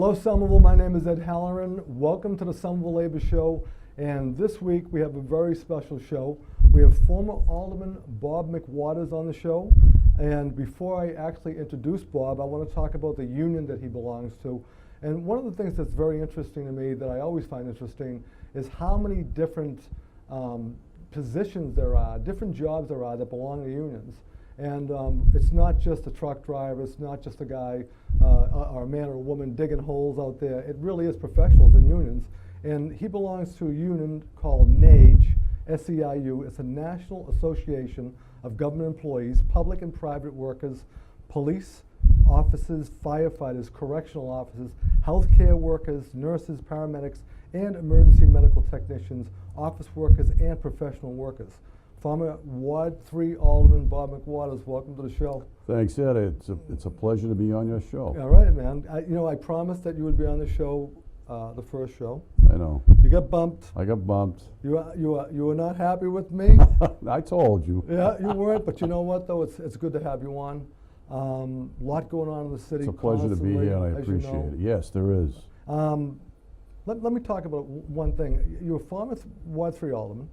Hello Somerville, my name is Ed Halloran. Welcome to the Somerville Labor Show. And this week we have a very special show. We have former Alderman Bob McWatters on the show. And before I actually introduce Bob, I want to talk about the union that he belongs to. And one of the things that's very interesting to me, that I always find interesting, is how many different positions there are, different jobs there are that belong to unions. And it's not just a truck driver, it's not just a guy or a man or a woman digging holes out there. It really is professionals in unions. And he belongs to a union called NAGE SEIU. It's a National Association of Government Employees, Public and Private Workers, Police Officers, Firefighters, Correctional Officers, Healthcare Workers, Nurses, Paramedics, and Emergency Medical Technicians, Office Workers, and Professional Workers. Former Ward 3 Alderman Bob McWatters, welcome to the show. Thanks, Ed. It's a pleasure to be on your show. All right, man. I promised that you would be on the show, the first show. I know. You got bumped. I got bumped. You were not happy with me. I told you. Yeah, you weren't. But you know what, though? It's good to have you on. Lot going on in the city. It's a pleasure to be here, and I appreciate it. Yes, there is. Let me talk about one thing. You're a former Ward 3 Alderman.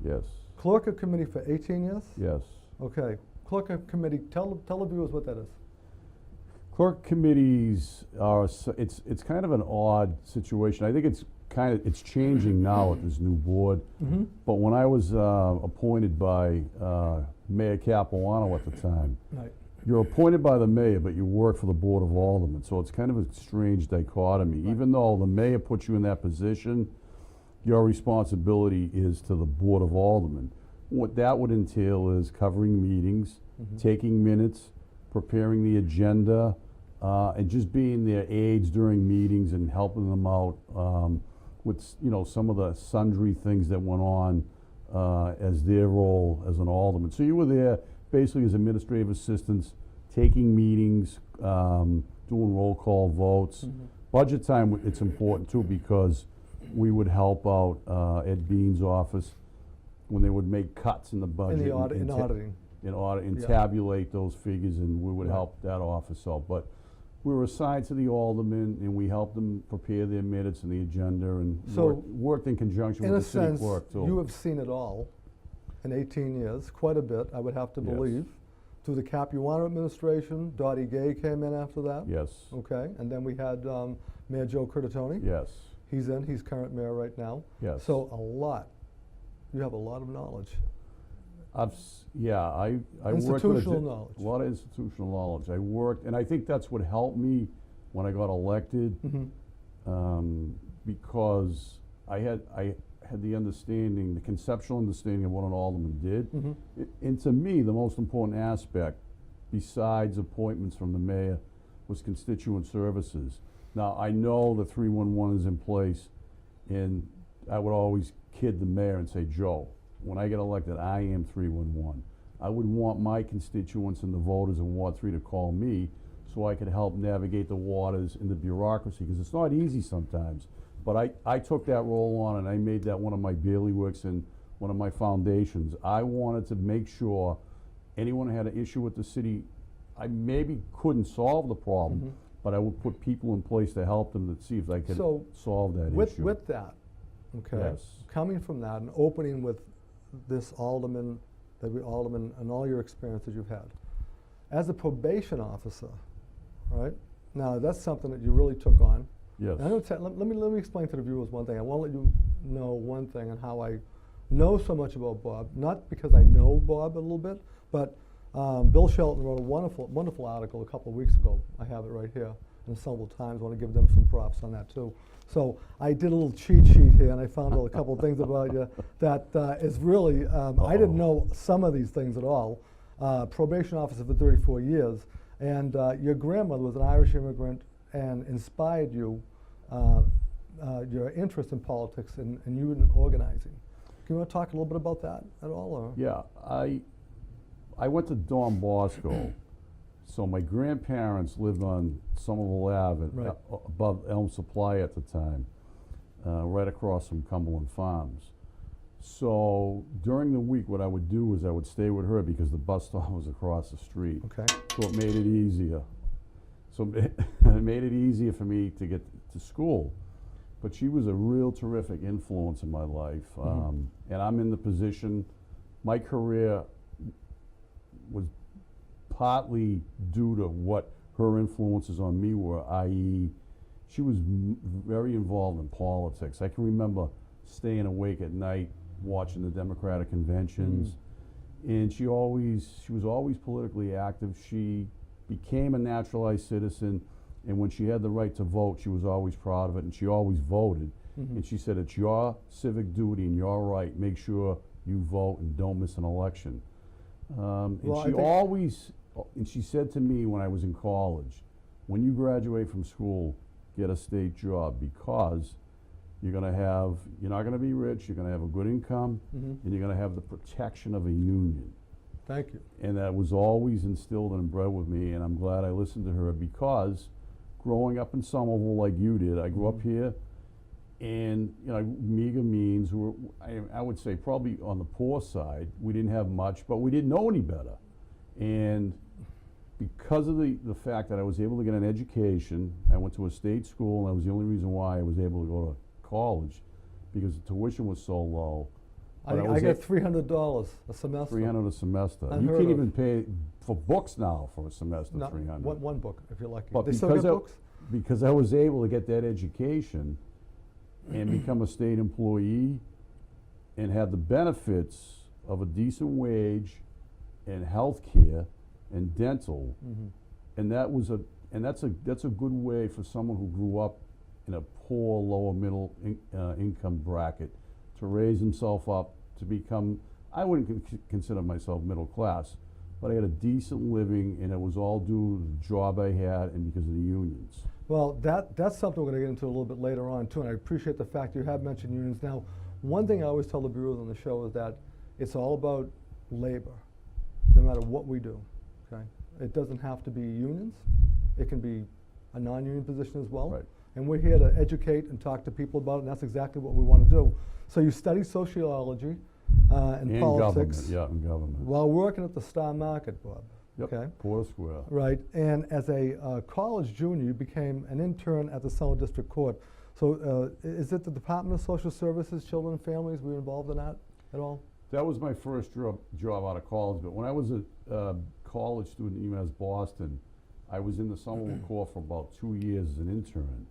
Yes. Clerk of Committee for 18 years? Yes. Okay. Clerk of Committee, tell the viewers what that is. Clerk committees are, it's kind of an odd situation. I think it's changing now with this new board. Mm-hmm. But when I was appointed by Mayor Capuano at the time, Right. you're appointed by the mayor, but you work for the Board of Aldermen. So it's kind of a strange dichotomy. Right. Even though the mayor puts you in that position, your responsibility is to the Board of Aldermen. What that would entail is covering meetings, mm-hmm. taking minutes, preparing the agenda, and just being their aides during meetings and helping them out with some of the sundry things that went on as their role as an alderman. So you were there basically as administrative assistants, taking meetings, doing roll call votes. Mm-hmm. Budget time, it's important too, because we would help out Ed Bean's office when they would make cuts in the budget. In auditing. In audit and yeah. tabulate those figures, and we would right. help that office out. But we were assigned to the aldermen, and we helped them prepare their minutes and the agenda, and so worked in conjunction with the city clerk too. You have seen it all in 18 years, quite a bit, I would have to believe. Yes. Through the Capuano administration, Dottie Gay came in after that. Yes. Okay, and then we had Mayor Joe Curtatone. Yes. He's current mayor right now. Yes. So you have a lot of knowledge. I institutional knowledge. A lot of institutional knowledge. I worked, and I think that's what helped me when I got elected, mm-hmm. Because I had the understanding, the conceptual understanding of what an alderman did. Mm-hmm. And to me, the most important aspect, besides appointments from the mayor, was constituent services. Now, I know the 311 is in place, and I would always kid the mayor and say, Joe, when I get elected, I am 311. I would want my constituents and the voters in Ward 3 to call me so I could help navigate the waters in the bureaucracy, because it's not easy sometimes. But I took that role on, and I made that one of my bailiwicks and one of my foundations. I wanted to make sure anyone who had an issue with the city, I maybe couldn't solve the problem, mm-hmm. but I would put people in place to help them to see if I could solve that issue. With that, okay, yes. Coming from that and opening with this alderman, and all your experiences you've had, as a probation officer, right? Now that's something that you really took on. Yes. And let me explain to the viewers one thing. I want to let you know one thing and how I know so much about Bob. Not because I know Bob a little bit, but Bill Shelton wrote a wonderful article a couple of weeks ago. I have it right here in the Somerville Times. I want to give them some props on that too. So I did a little cheat sheet here, and I found out a couple of things about you that is really, I didn't know some of these things at all. Probation officer for 34 years, and your grandmother was an Irish immigrant and inspired you, your interest in politics and you in organizing. Can you want to talk a little bit about that at all? Or? Yeah, I went to Don Bosco. So my grandparents lived on Somerville Ave, right. Above Elm Supply at the time, right across from Cumberland Farms. So during the week, what I would do is I would stay with her because the bus stop was across the street. Okay. So it made it easier. So it made it easier for me to get to school. But she was a real terrific influence in my life. And I'm in the position, my career was partly due to what her influences on me were, i.e., she was very involved in politics. I can remember staying awake at night watching the Democratic conventions, and she was always politically active. She became a naturalized citizen, and when she had the right to vote, she was always proud of it, and she always voted. And she said, it's your civic duty and your right, make sure you vote and don't miss an election. And she said to me when I was in college, when you graduate from school, get a state job, because you're not gonna be rich, you're gonna have a good income, and you're gonna have the protection of a union. Thank you. And that was always instilled and bred with me, and I'm glad I listened to her, because growing up in Somerville like you did, I grew up here, and meager means, I would say probably on the poor side. We didn't have much, but we didn't know any better. And because of the fact that I was able to get an education, I went to a state school, and that was the only reason why I was able to go to college, because the tuition was so low. I get $300 a semester. $300 a semester. You Unheard can't of. even pay for books now for a semester, No, $300. one book, if you're lucky. But They still get books? because I was able to get that education and become a state employee and have the benefits of a decent wage and health care and dental, and that's a good way for someone who grew up in a poor, lower middle income bracket to raise himself up to become, I wouldn't consider myself middle class, but I had a decent living, and it was all due to the job I had and because of the unions. Well, that's something we're going to get into a little bit later on too, and I appreciate the fact you have mentioned unions. Now, one thing I always tell the viewers on the show is that it's all about labor, no matter what we do, okay? It doesn't have to be unions. It can be a non-union position as well. Right. And we're here to educate and talk to people about it, and that's exactly what we want to do. So you study sociology and politics. And government. While working at the Star Market, Bob. Yep, Okay. Porter Square. Right, and as a college junior, you became an intern at the Somerville District Court. So is it the Department of Social Services, Children and Families? Were you involved in that at all? That was my first job out of college, but when I was a college student at UMass Boston, I was in the Somerville Court for about 2 years as an intern.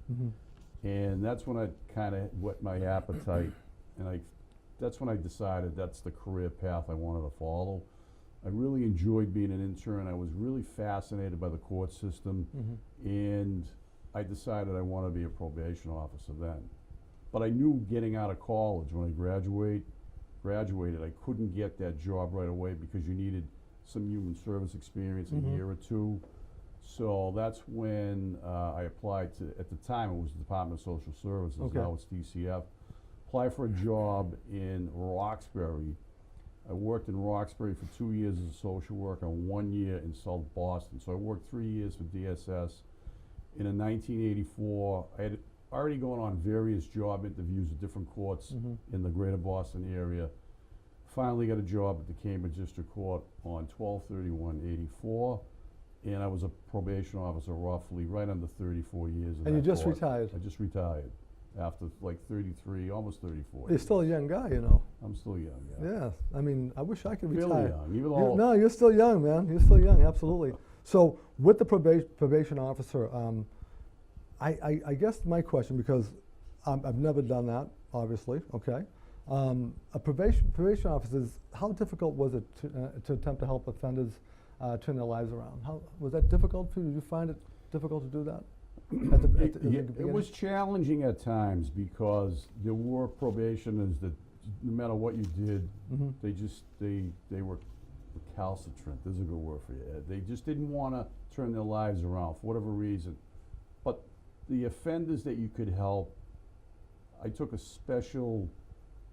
And that's when I kind of whet my appetite, and that's when I decided that's the career path I wanted to follow. I really enjoyed being an intern. I was really fascinated by the court system, and I decided I wanted to be a probation officer then. But I knew getting out of college, when I graduated, I couldn't get that job right away because you needed some human service experience, a year or two. So that's when I applied to, at the time it was the Department of Social Services, now it's DCF. Applied for a job in Roxbury. I worked in Roxbury for 2 years as a social worker and 1 year in South Boston. So I worked 3 years for DSS. And in 1984, I had already gone on various job interviews at different courts in the greater Boston area. Finally got a job at the Cambridge District Court on 12/31/84. And I was a probation officer roughly right under 34 years in And you that just court. retired? I just retired after like 33, almost 34 You're years. still a young guy, you know. I'm still young, yeah. Yeah, I mean, I wish I could Fairly retire. young, even though... No, you're still young, man. You're still young, absolutely. So with the probation officer, I guess my question, because I've never done that, obviously, okay? A probation officer, how difficult was it to attempt to help offenders turn their lives around? How was that difficult for you? Did you find it difficult to do that? It was challenging at times because there were probationers that no matter what you did, they were recalcitrant. There's a good word for you. They just didn't want to turn their lives around for whatever reason. But the offenders that you could help, I took a special,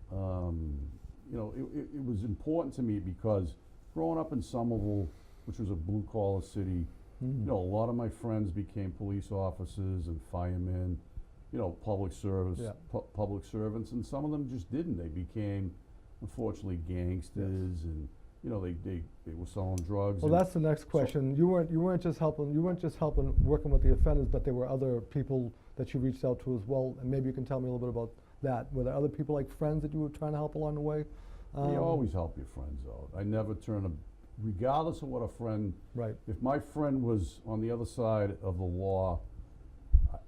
it was important to me because growing up in Somerville, which was a blue-collar city, a lot of my friends became police officers and firemen, public service, public servants, and some of them just didn't. They became, unfortunately, gangsters, and you know, they were selling drugs. Well, and that's the next question. You weren't just helping working with the offenders, but there were other people that you reached out to as well, and maybe you can tell me a little bit about that. Were there other people, like friends, that you were trying to help along the way? You always help your friends out. I never regardless of what a friend, Right. if my friend was on the other side of the law,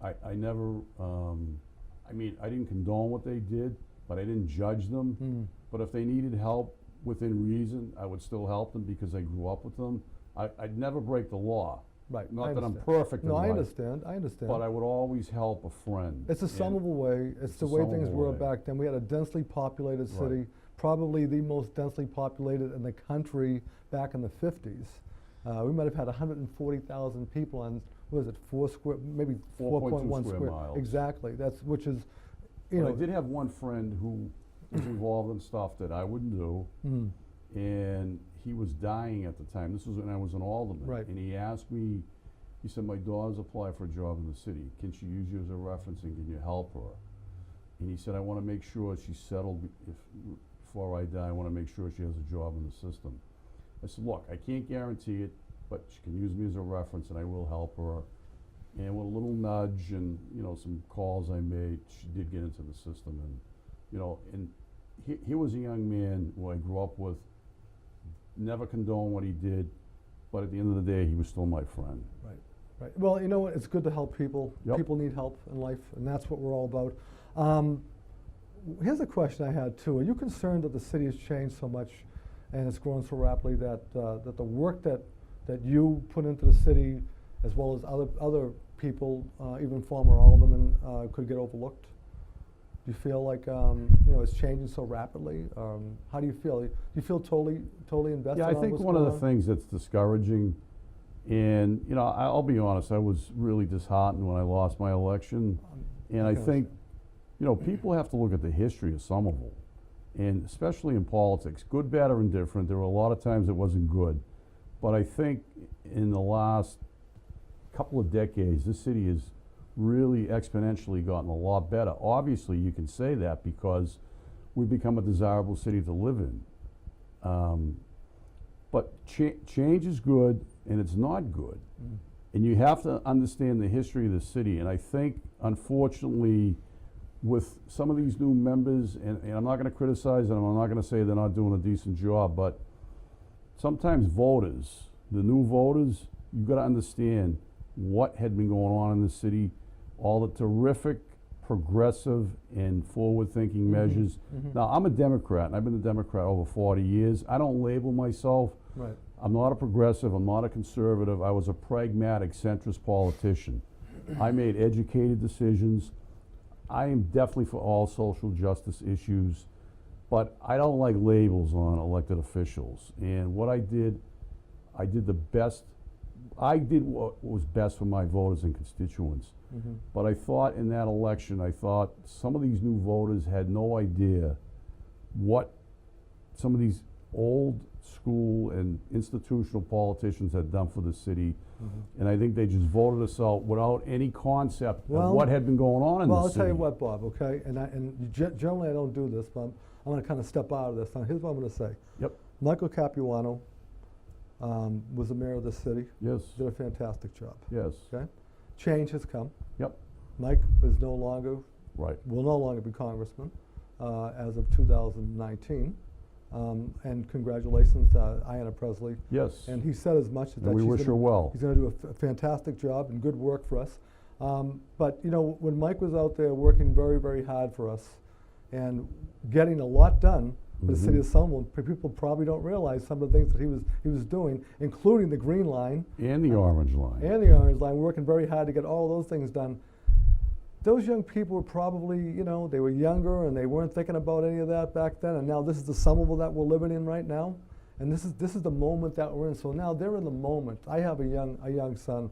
I never, I mean, I didn't condone what they did, but I didn't judge them. But if they needed help within reason, I would still help them because I grew up with them. I'd never break the law. Right. Not I that I'm understand. perfect in No, I life, understand. I understand. but I would always help a friend. It's a And Somerville way. It's the a way things Somerville were way. back then. We had a densely populated Right. city, probably the most densely populated in the country back in the 50s. We might have had 140,000 people on, what is it, 4.1 square miles. Exactly. Which is, you But know. I did have one friend who was involved in stuff that I wouldn't do, and he was dying at the time. This was when I was an alderman. Right. And he asked me, he said, my daughter's applied for a job in the city. Can she use you as a reference and can you help her? And he said, I want to make sure she's settled. Before I die, I want to make sure she has a job in the system. I said, look, I can't guarantee it, but she can use me as a reference and I will help her. And with a little nudge and, you know, some calls I made, she did get into the system. And, you know, and he was a young man who I grew up with, never condoned what he did, but at the end of the day, he was still my friend. Right, right. Well, you know what? It's good to help people. Yep. People need help in life, and that's what we're all about. Here's a question I had too. Are you concerned that the city has changed so much and it's grown so rapidly that that the work that you put into the city, as well as other people, even former aldermen, could get overlooked? Do you feel like you know, it's changing so rapidly? How do you feel? Do you feel totally invested? Yeah, I on think what's one of going the on? things that's discouraging, and you know, I'll be honest, I was really disheartened when I lost my election, and I can think, you know, people have to look at the history of Somerville, and especially in politics, good, bad, or indifferent. There were a lot of times it wasn't good, but I think in the last couple of decades, this city has really exponentially gotten a lot better. Obviously, you can say that because we've become a desirable city to live in. But change is good, and it's not good. And you have to understand the history of the city. And I think, unfortunately, with some of these new members, and I'm not going to criticize them, I'm not going to say they're not doing a decent job, but sometimes voters, the new voters, you've got to understand what had been going on in the city, all the terrific, progressive, and forward-thinking measures. Now, I'm a Democrat, and I've been a Democrat over 40 years. I don't label myself. Right. I'm not a progressive, I'm not a conservative. I was a pragmatic, centrist politician. I made educated decisions. I am definitely for all social justice issues, but I don't like labels on elected officials. And what I did the best. I did what was best for my voters and constituents. But I thought in that election, some of these new voters had no idea what some of these old school and institutional politicians had done for the city. And I think they just voted us out without any concept of what had been going on in the city. Well, I'll tell you what, Bob, okay? And generally I don't do this, but I'm going to kind of step out of this. Now, here's what I'm going to say. Yep. Michael Capuano was the mayor of this city. Yes. Did a fantastic job. Yes. Okay? Change has come. Yep. Mike is no longer, Right. will no longer be congressman as of 2019. And congratulations to Ayanna Presley. Yes. And he said as much as that we she's wish her well. He's going to do a fantastic job and good work for us. But you know, when Mike was out there working very, very hard for us and getting a lot done for the city of Somerville, people probably don't realize some of the things that he was doing, including the Green Line And the Orange Line. and the Orange Line, working very hard to get all those things done. Those young people were probably, you know, they were younger and they weren't thinking about any of that back then. And now this is the Somerville that we're living in right now, and this is the moment that we're in. So now they're in the moment. I have a young son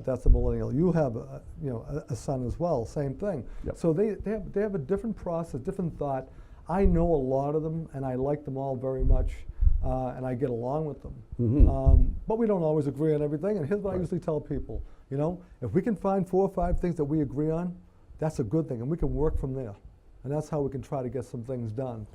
that's a millennial. You have a son as well. Same thing. Yep. So they have a different process, different thought. I know a lot of them, and I like them all very much, and I get along with them. But we don't always agree on everything. And here's what I usually tell people. You know, if we can find 4 or 5 things that we agree on, that's a good thing, and we can work from there. And that's how we can try to get some things done.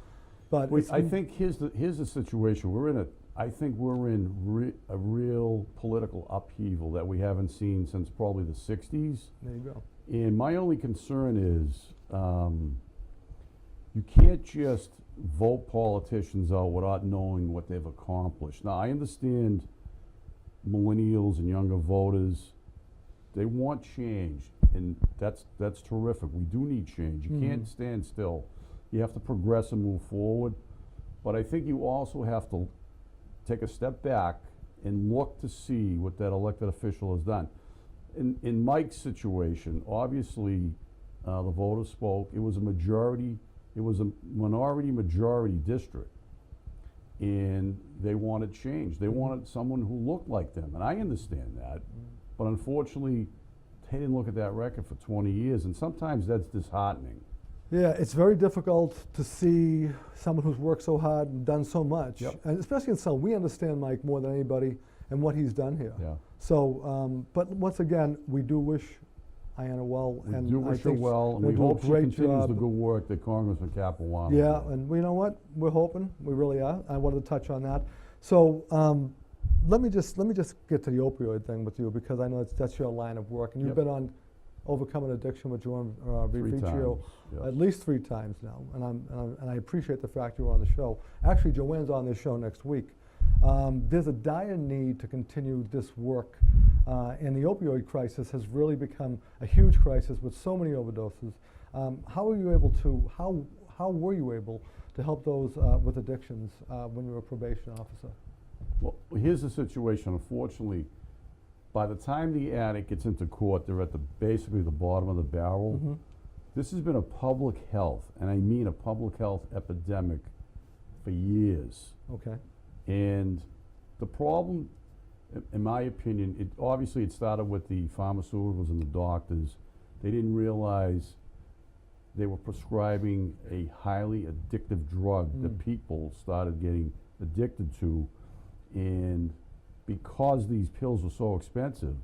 But I think here's the situation. I think we're in a real political upheaval that we haven't seen since probably the 60s. There you go. And my only concern is you can't just vote politicians out without knowing what they've accomplished. Now, I understand millennials and younger voters, they want change, and that's terrific. We do need change. You can't stand still. You have to progress and move forward. But I think you also have to take a step back and look to see what that elected official has done. In Mike's situation, obviously, the voters spoke. It was a minority majority district, and they wanted change. They wanted someone who looked like them, and I understand that. But unfortunately, they didn't look at that record for 20 years, and sometimes that's disheartening. Yeah, it's very difficult to see someone who's worked so hard and done so much, and especially in some. We understand Mike more than anybody and what he's done here. Yeah. So, but once again, we do wish Ayanna well, We and do I wish her think well, and we'll we do a hope she great continues job. the good work that Congressman Capuano Yeah, did. and you know what? We're hoping. We really are. I wanted to touch on that. So let me just get to the opioid thing with you, because I know that's your line of work, and you've been on Overcoming Addiction with Joan 3 Riccio times, yes. at least 3 times now, and I appreciate the fact you're on the show. Actually, Joanne's on this show next week. There's a dire need to continue this work, and the opioid crisis has really become a huge crisis with so many overdoses. How were you able to help those with addictions when you were a probation officer? Well, here's the situation. Unfortunately, by the time the addict gets into court, they're at basically the bottom of the barrel. This has been a public health, and I mean a public health epidemic for years. Okay. And the problem, in my opinion, obviously it started with the pharmaceuticals and the doctors. They didn't realize they were prescribing a highly addictive drug that people started getting addicted to. And because these pills were so expensive,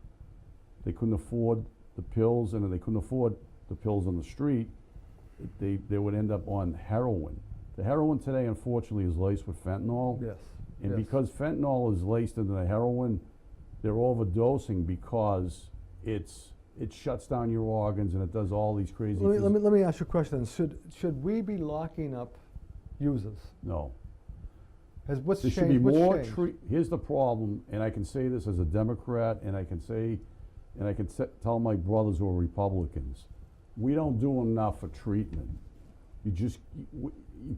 they couldn't afford the pills, and they couldn't afford the pills on the street. They would end up on heroin. The heroin today, unfortunately, is laced with fentanyl. Yes. And because fentanyl is laced into the heroin, they're overdosing because it shuts down your organs and it does all these crazy things. Let me ask you a question. Should we be locking up users? No. What's There changed? should be What's more. changed? Here's the problem, and I can say this as a Democrat, and I can tell my brothers who are Republicans, we don't do enough for treatment. You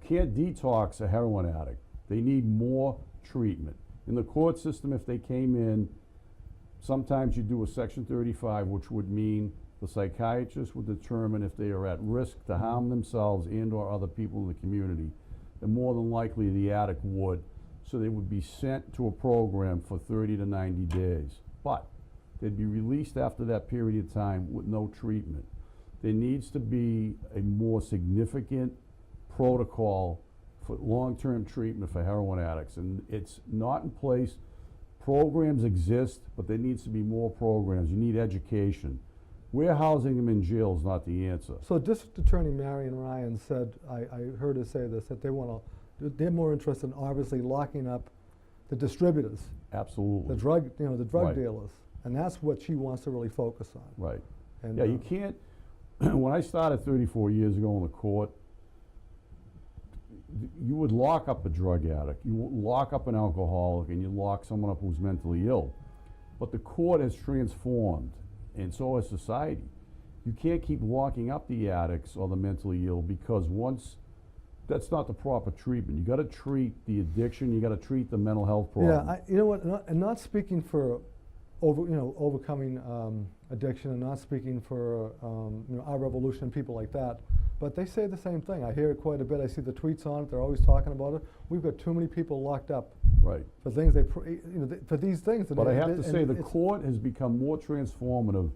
can't detox a heroin addict. They need more treatment. In the court system, if they came in, sometimes you do a Section 35, which would mean the psychiatrist would determine if they are at risk to harm themselves and or other people in the community. And more than likely the addict would. So they would be sent to a program for 30 to 90 days. But they'd be released after that period of time with no treatment. There needs to be a more significant protocol for long-term treatment for heroin addicts, and it's not in place. Programs exist, but there needs to be more programs. You need education. Warehousing them in jail is not the answer. So District Attorney Marion Ryan said, I heard her say this, that they're more interested in obviously locking up the distributors, Absolutely. the drug Right. dealers, and that's what she wants to really focus on. Right. And, Yeah, you can't, when I started 34 years ago in the court, you would lock up a drug addict, you would lock up an alcoholic, and you lock someone up who's mentally ill. But the court has transformed, and so has society. You can't keep locking up the addicts or the mentally ill, because that's not the proper treatment. You got to treat the addiction. You got to treat the mental health problem. Yeah, you know what? And not speaking for overcoming addiction, and not speaking for our revolution and people like that, but they say the same thing. I hear it quite a bit. I see the tweets on it. They're always talking about it. We've got too many people locked up Right. for things for these things. But I have to say, the court has become more transformative,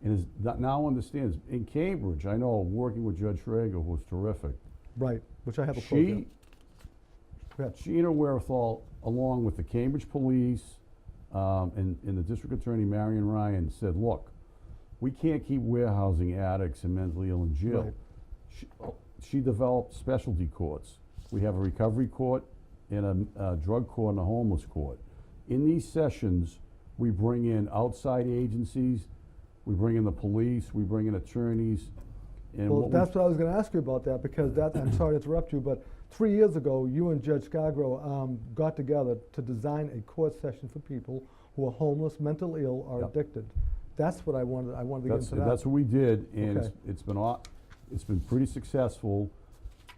and now understands. In Cambridge, I know, working with Judge Schrager, who was terrific. Right, which I have a quote. She and her wherewithal, along with the Cambridge Police and the District Attorney Marion Ryan, said, look, we can't keep warehousing addicts and mentally ill in jail. Right. She developed specialty courts we have a recovery court, and a drug court and a homeless court. In these sessions, we bring in outside agencies, we bring in the police, we bring in attorneys, and Well, that's what I was going to ask you about that, because that, I'm sorry to interrupt you, but 3 years ago, you and Judge Scarborough got together to design a court session for people who are homeless, mentally ill, or Yep. addicted. That's what I wanted to get into that. That's what we did, and Okay. it's been pretty successful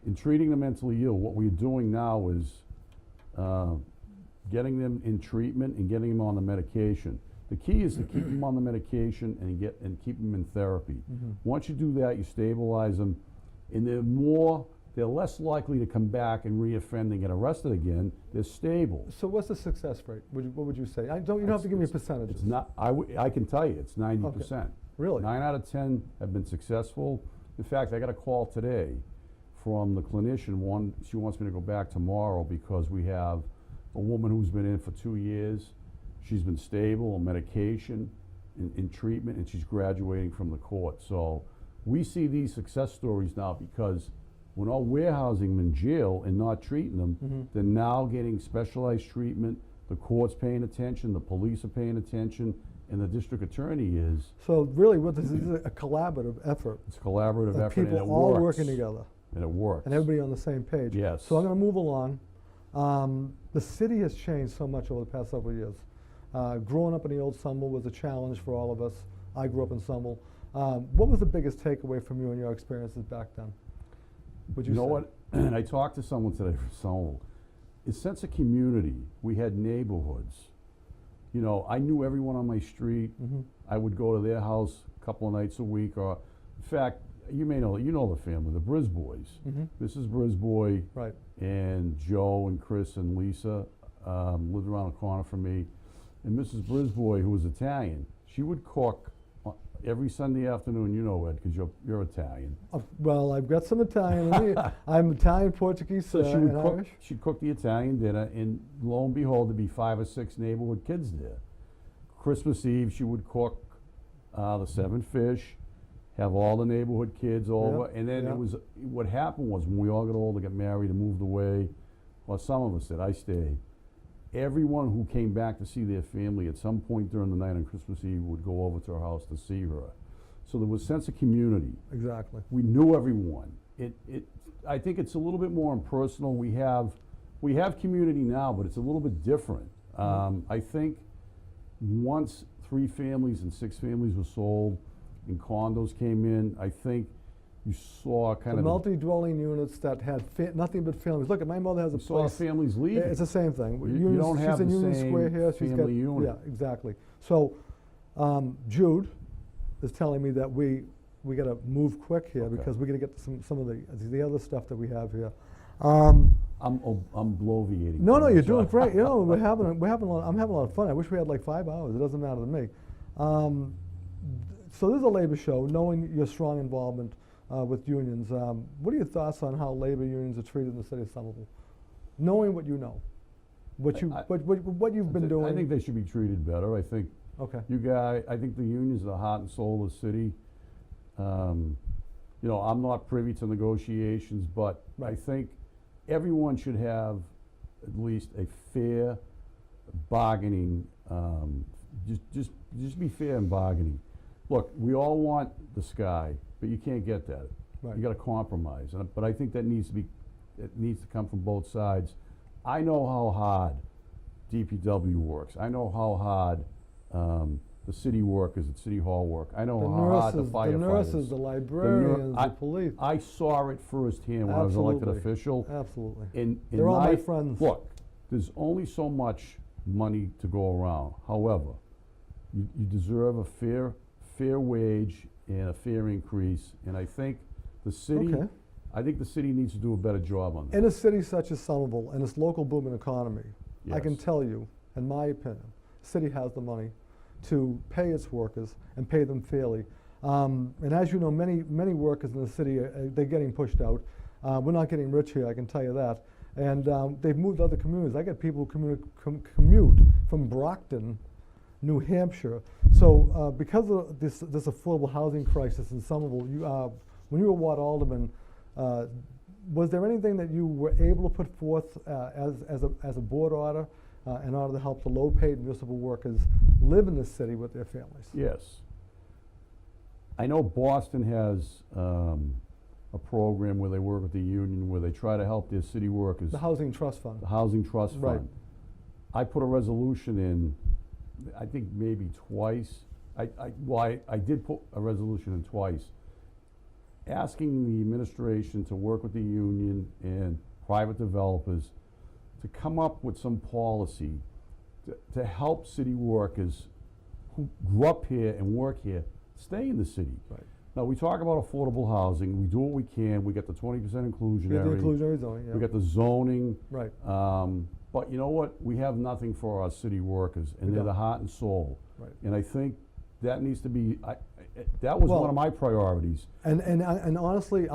in treating the mentally ill. What we're doing now is getting them in treatment and getting them on the medication. The key is to keep them on the medication and keep them in therapy. Once you do that, you stabilize them, and they're less likely to come back and reoffend and get arrested again. They're stable. So what's the success rate? What would you say? You don't have to give me percentages. It's not. I can tell you, it's 90%. Really? 9 out of 10 have been successful. In fact, I got a call today from the clinician. She wants me to go back tomorrow because we have a woman who's been in for 2 years. She's been stable on medication, in treatment, and she's graduating from the court. So we see these success stories now because we're not warehousing them in jail and not treating them. They're now getting specialized treatment. The court's paying attention, the police are paying attention, and the district attorney is. So really, what this is a collaborative effort. It's a collaborative of effort, and people it all works. working together. And it works. And everybody on the same page. Yes. So I'm going to move along. The city has changed so much over the past several years. Growing up in the old Somerville was a challenge for all of us. I grew up in Somerville. What was the biggest takeaway from you and your experiences back then? Would you know say? what? And I talked to someone today from Somerville. It's sense of community. We had neighborhoods. You know, I knew everyone on my street. I would go to their house a couple of nights a week, or in fact, you know the family, the Brisboys. Mrs. Brisboy, Right. and Joe and Chris and Lisa lived around the corner from me. And Mrs. Brisboy, who was Italian, she would cook every Sunday afternoon. You know, Ed, because you're Italian. Well, I've got some Italian in me. I'm Italian, Portuguese, So she would and cook. Irish. She'd cook the Italian dinner, and lo and behold, there'd be 5 or 6 neighborhood kids there. Christmas Eve, she would cook the 7 fish, have all the neighborhood kids over, and then it was. What happened was when we all got older, got married, and moved away. Well, some of us did. I stayed. Everyone who came back to see their family at some point during the night on Christmas Eve would go over to her house to see her. So there was a sense of community. Exactly. We knew everyone. I think it's a little bit more impersonal. We have community now, but it's a little bit different. I think once 3 families and 6 families were sold and condos came in, I think you saw kind The of multi-dwelling units that had nothing but families. Look, my mother has a you saw place. families leaving. It's the same thing. You don't have she's in the Union same Square here. She's got, family unit. Yeah, exactly. So Jude is telling me that we got to move quick here because we got to get to some of the other stuff that we have here. I'm bloviating. No, too you're much. doing great. You know, I'm having a lot of fun. I wish we had like 5 hours. It doesn't matter to me. So this is a labor show. Knowing your strong involvement with unions, what are your thoughts on how labor unions are treated in the city of Somerville? Knowing what you know, what you've been doing. I think they should be treated better. I think I think the unions are the heart and soul of the city. You know, I'm not privy to negotiations, but I think everyone should have at least a fair bargaining. Just be fair in bargaining. Look, we all want the sky, but you can't get that. You got to compromise, but I think that needs to come from both sides. I know how hard DPW works. I know how hard the city workers at City Hall work. I know how hard the firefighters. The nurses, the librarians, the police. I saw it firsthand when I was elected official. Absolutely. And they're all my friends. Look, there's only so much money to go around. However, you deserve a fair wage and a fair increase, and I think the city. I think the city needs to do a better job on that. In a city such as Somerville and its local booming economy, I can tell you, in my opinion, the city has the money to pay its workers and pay them fairly. And as you know, many workers in the city, they're getting pushed out. We're not getting rich here, I can tell you that. And they've moved to other communities. I get people who commute from Brockton, New Hampshire. So because of this affordable housing crisis in Somerville, when you were Ward Alderman, was there anything that you were able to put forth as a board order in order to help the low-paid municipal workers live in the city with their families? Yes. I know Boston has a program where they work with the union, where they try to help their city workers. The Housing Trust Fund. The Housing Trust Right. Fund. I put a resolution in, I think maybe twice. I did put a resolution in twice, asking the administration to work with the union and private developers to come up with some policy to help city workers who grew up here and work here stay in the city. Right. Now, we talk about affordable housing. We do what we can. We get the 20% inclusionary. We have the inclusionary zoning, yeah. We got the zoning. Right. But you know what? We have nothing for our city workers, and We they're don't. the heart and soul. Right. And I think that needs to be, that was Well, one of my priorities. And honestly,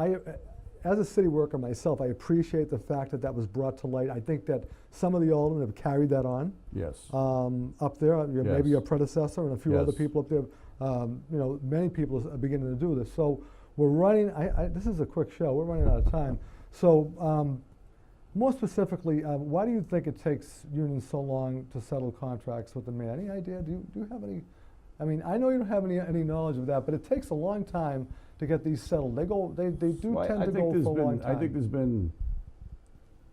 as a city worker myself, I appreciate the fact that that was brought to light. I think that some of the aldermen have carried that on Yes. up there. Maybe Yes. your predecessor and a few other Yes. people up there. Many people are beginning to do this. So we're running. This is a quick show. We're running out of time. So more specifically, why do you think it takes unions so long to settle contracts with the mayor? Any idea? Do you have any? I mean, I know you don't have any knowledge of that, but it takes a long time to get these settled. They do Well, tend I to think go there's for a long been, time. I think there's been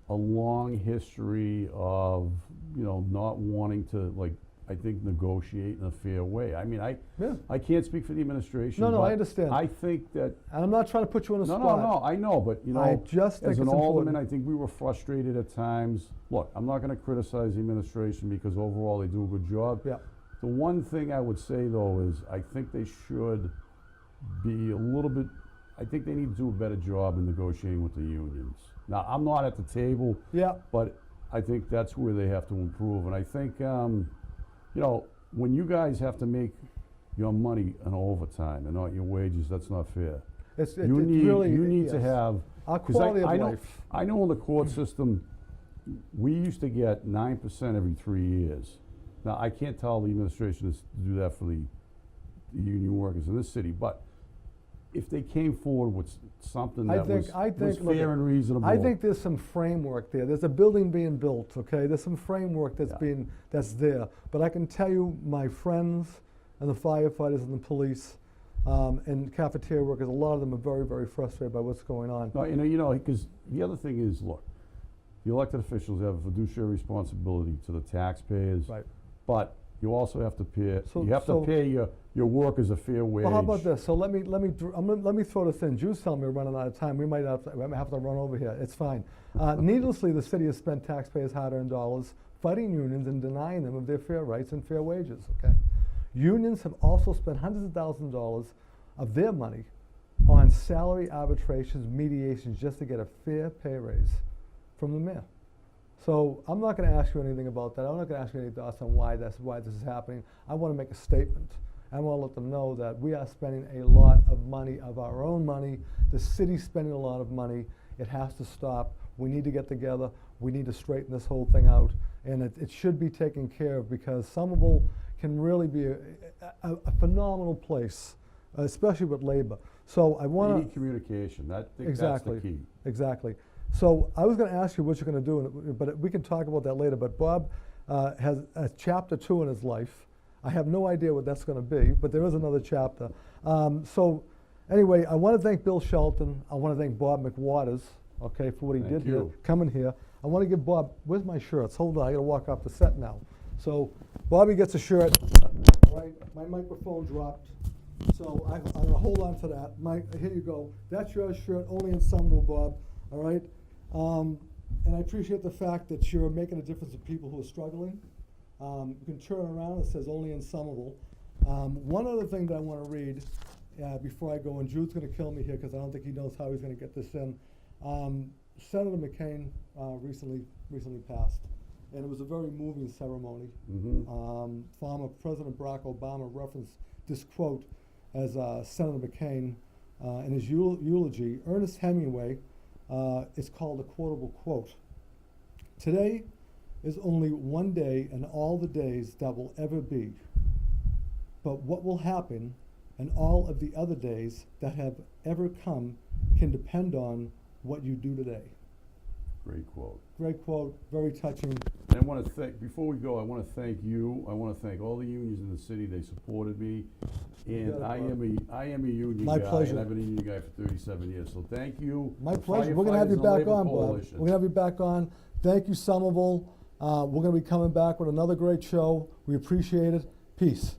a long history of, not wanting to, I think, negotiate in a fair way. I mean, Yeah. I can't speak for the administration. No, I but understand. I think that, And I'm not trying to put you on the no, spot. I know, but, I just think as an it's alderman, important. I think we were frustrated at times. Look, I'm not gonna criticize the administration because overall they do a good job. Yeah. The one thing I would say, though, is I think they should be a little bit, I think they need to do a better job in negotiating with the unions. Now, I'm not at the table, Yeah. but I think that's where they have to improve. And I think, when you guys have to make your money on overtime and not your wages, that's not fair. You need to yes. have, Our 'cause quality I of know, life. I know in the court system, we used to get 9% every 3 years. Now, I can't tell the administration to do that for the union workers in this city, but if they came forward with something that was look, fair and reasonable. I think there's some framework there. There's a building being built, okay? There's some framework that's there. But I can tell you, my friends and the firefighters and the police and cafeteria workers, a lot of them are very, very frustrated by what's going on. No, because the other thing is, look, the elected officials have a fiduciary responsibility to the taxpayers. Right. But you also have to pay, So- you have to so- pay your workers a fair wage. Well, how about this? So let me throw this in. Jude's telling me we're running out of time. We might have to run over here. It's fine. Needlessly, the city has spent taxpayers' hard-earned dollars fighting unions and denying them of their fair rights and fair wages. Okay. Unions have also spent hundreds of thousands of dollars of their money on salary arbitrations, mediations, just to get a fair pay raise from the mayor. So I'm not going to ask you anything about that. I'm not going to ask you any thoughts on why this is happening. I want to make a statement. I want to let them know that we are spending a lot of money, of our own money. The city's spending a lot of money. It has to stop. We need to get together. We need to straighten this whole thing out. And it should be taken care of, because Somerville can really be a phenomenal place, especially with labor. So I want to... You need communication. I think Exactly. that's the key. Exactly. So I was going to ask you what you're going to do, but we can talk about that later. But Bob has a chapter 2 in his life. I have no idea what that's going to be, but there is another chapter. So anyway, I want to thank Bill Shelton. I want to thank Bob McWatters, okay, for what he Thank did here, you. coming here. I want to give Bob, where's my shirts? Hold on, I got to walk off the set now. So Bobby gets a shirt. All right, my microphone dropped. So I'm going to hold on to that. Here you go. That's your shirt, only in Somerville, Bob. All right. And I appreciate the fact that you're making a difference to people who are struggling. You can turn around, it says only in Somerville. One other thing that I want to read before I go, and Jude's going to kill me here because I don't think he knows how he's going to get this in. Senator McCain recently passed, and it was a very moving ceremony. Mm-hmm. Former President Barack Obama referenced this quote as Senator McCain in his eulogy. Ernest Hemingway, it's called a quotable quote. "Today is only one day in all the days that will ever be. But what will happen in all of the other days that have ever come can depend on what you do today. Great quote. Great quote, very touching. And I want to thank, before we go, I want to thank you. I want to thank all the unions in the city. They supported me. And got it, I am a union My guy. pleasure. And I've been a union guy for 37 years. So thank you. My pleasure. We're going to have you Firefighters and back Labor on, Bob. Coalition. We're going to have you back on. Thank you, Somerville. We're going to be coming back with another great show. We appreciate it. Peace.